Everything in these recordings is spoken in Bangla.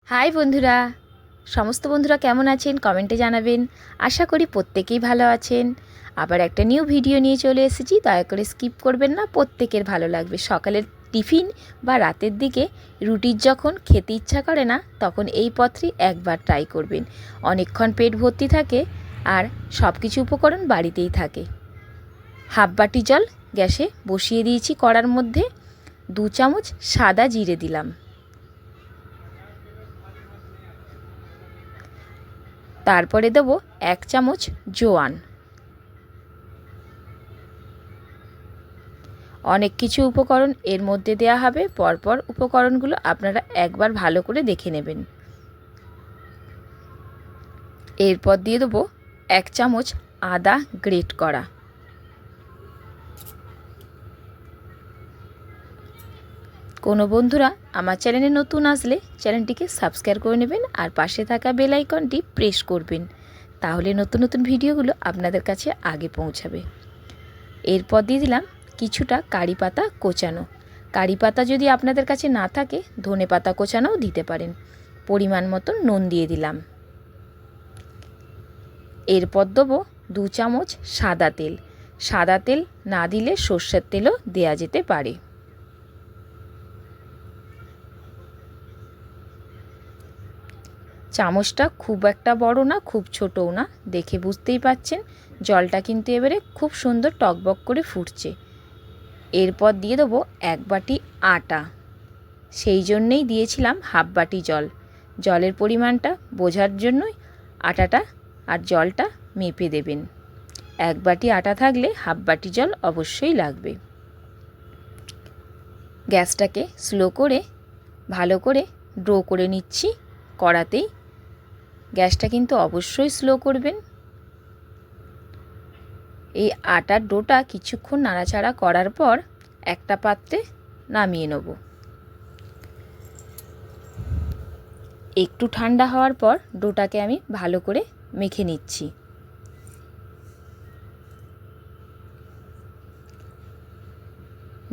হাই বন্ধুরা, সমস্ত বন্ধুরা কেমন আছেন কমেন্টে জানাবেন। আশা করি প্রত্যেকেই ভালো আছেন। আবার একটা নিউ ভিডিও নিয়ে চলে এসেছি, দয়া করে স্কিপ করবেন না, প্রত্যেকের ভালো লাগবে। সকালের টিফিন বা রাতের দিকে রুটির যখন খেতে ইচ্ছা করে না, তখন এই পথটি একবার ট্রাই করবেন। অনেকক্ষণ পেট ভর্তি থাকে আর সব কিছু উপকরণ বাড়িতেই থাকে। হাফ বাটি জল গ্যাসে বসিয়ে দিয়েছি, কড়ার মধ্যে 2 চামচ সাদা জিরে দিলাম। তারপরে দেবো 1 চামচ জোয়ান। অনেক কিছু উপকরণ এর মধ্যে দেয়া হবে, পরপর উপকরণগুলো আপনারা একবার ভালো করে দেখে নেবেন। এরপর দিয়ে দেবো 1 চামচ আদা গ্রেট করা। কোনো বন্ধুরা আমার চ্যানেলে নতুন আসলে চ্যানেলটিকে সাবস্ক্রাইব করে নেবেন আর পাশে থাকা বেল আইকনটি প্রেস করবেন, তাহলে নতুন নতুন ভিডিওগুলো আপনাদের কাছে আগে পৌঁছাবে। এরপর দিয়ে দিলাম কিছুটা কারি পাতা কোচানো। কারি পাতা যদি আপনাদের কাছে না থাকে ধনে পাতা কোচানোও দিতে পারেন। পরিমাণ মতো নুন দিয়ে দিলাম। এরপর দেবো 2 চামচ সাদা তেল। সাদা তেল না দিলে সর্ষের তেলও দেয়া যেতে পারে। চামচটা খুব একটা বড় না, খুব ছোটও না, দেখে বুঝতেই পাচ্ছেন। জলটা কিন্তু এবারে খুব সুন্দর টকবক করে ফুটছে। এরপর দিয়ে দেবো 1 বাটি আটা। সেই জন্যেই দিয়েছিলাম হাফ বাটি জল। জলের পরিমাণটা বোঝার জন্যই আটাটা আর জলটা মেপে দেবেন। 1 বাটি আটা থাকলে হাফ বাটি জল অবশ্যই লাগবে। গ্যাসটাকে স্লো করে ভালো করে ডো করে নিচ্ছি কড়াতেই। গ্যাসটা কিন্তু অবশ্যই স্লো করবেন। এই আটার ডোটা কিছুক্ষণ নাড়াচাড়া করার পর একটা পাত্রে নামিয়ে নেব। একটু ঠান্ডা হওয়ার পর ডোটাকে আমি ভালো করে মেখে নিচ্ছি।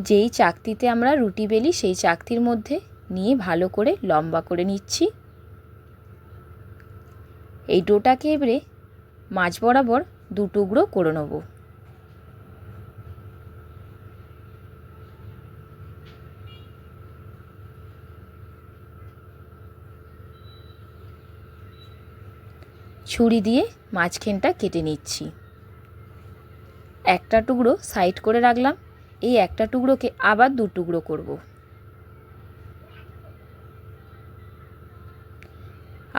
যেই চাকতিতে আমরা রুটি বেলি সেই চাকতির মধ্যে নিয়ে ভালো করে লম্বা করে নিচ্ছি। এই ডোটাকে এবারে মাঝ বরাবর 2 টুকরো করে নেব। ছুরি দিয়ে মাঝখানটা কেটে নিচ্ছি। একটা টুকরো সাইড করে রাখলাম। এই একটা টুকরোকে আবার 2 টুকরো করব।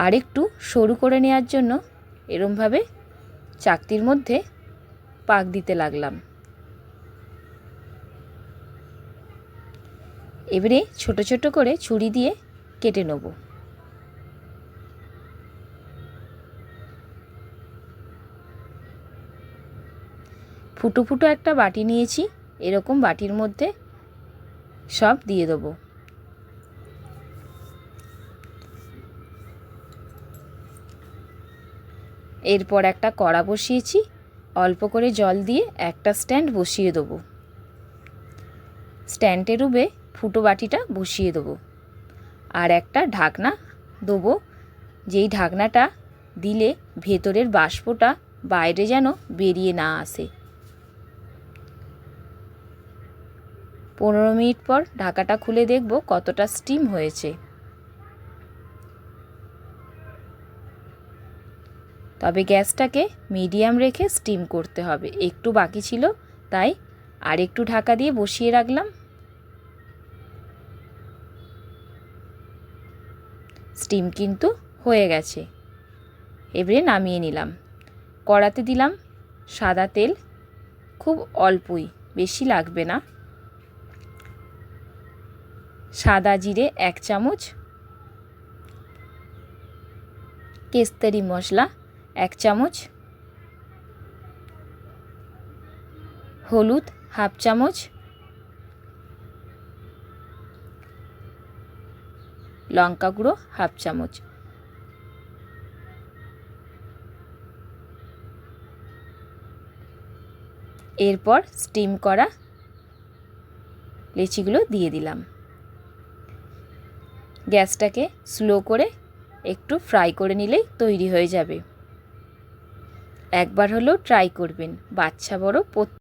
আর একটু সরু করে নেওয়ার জন্য এরমভাবে চাকতির মধ্যে পাক দিতে লাগলাম। এবারে ছোট ছোট করে ছুরি দিয়ে কেটে নেব। ফুটো ফুটো একটা বাটি নিয়েছি, এরকম বাটির মধ্যে সব দিয়ে দেবো। এরপর একটা কড়া বসিয়েছি, অল্প করে জল দিয়ে একটা স্ট্যান্ড বসিয়ে দেবো। স্ট্যান্ডের উপরে ফুটো বাটিটা বসিয়ে দেবো আর একটা ঢাকনা দেবো। যেই ঢাকনাটা দিলে ভেতরের বাষ্পটা বাইরে যেন বেরিয়ে না আসে। 15 মিনিট পর ঢাকাটা খুলে দেখব কতটা স্টিম হয়েছে। তবে গ্যাসটাকে মিডিয়াম রেখে স্টিম করতে হবে। একটু বাকি ছিল তাই আর একটু ঢাকা দিয়ে বসিয়ে রাখলাম। স্টিম কিন্তু হয়ে গেছে। এবারে নামিয়ে নিলাম। কড়াতে দিলাম সাদা তেল, খুব অল্পই, বেশি লাগবে না। সাদা জিরে 1 চামচ, কেশরি মশলা 1 চামচ, হলুদ হাফ চামচ, লঙ্কা গুঁড়ো হাফ চামচ। এরপর স্টিম করা লেচিগুলো দিয়ে দিলাম। গ্যাসটাকে স্লো করে একটু ফ্রাই করে নিলেই তৈরি হয়ে যাবে। একবার হলেও ট্রাই করবেন, বাচ্চা বড়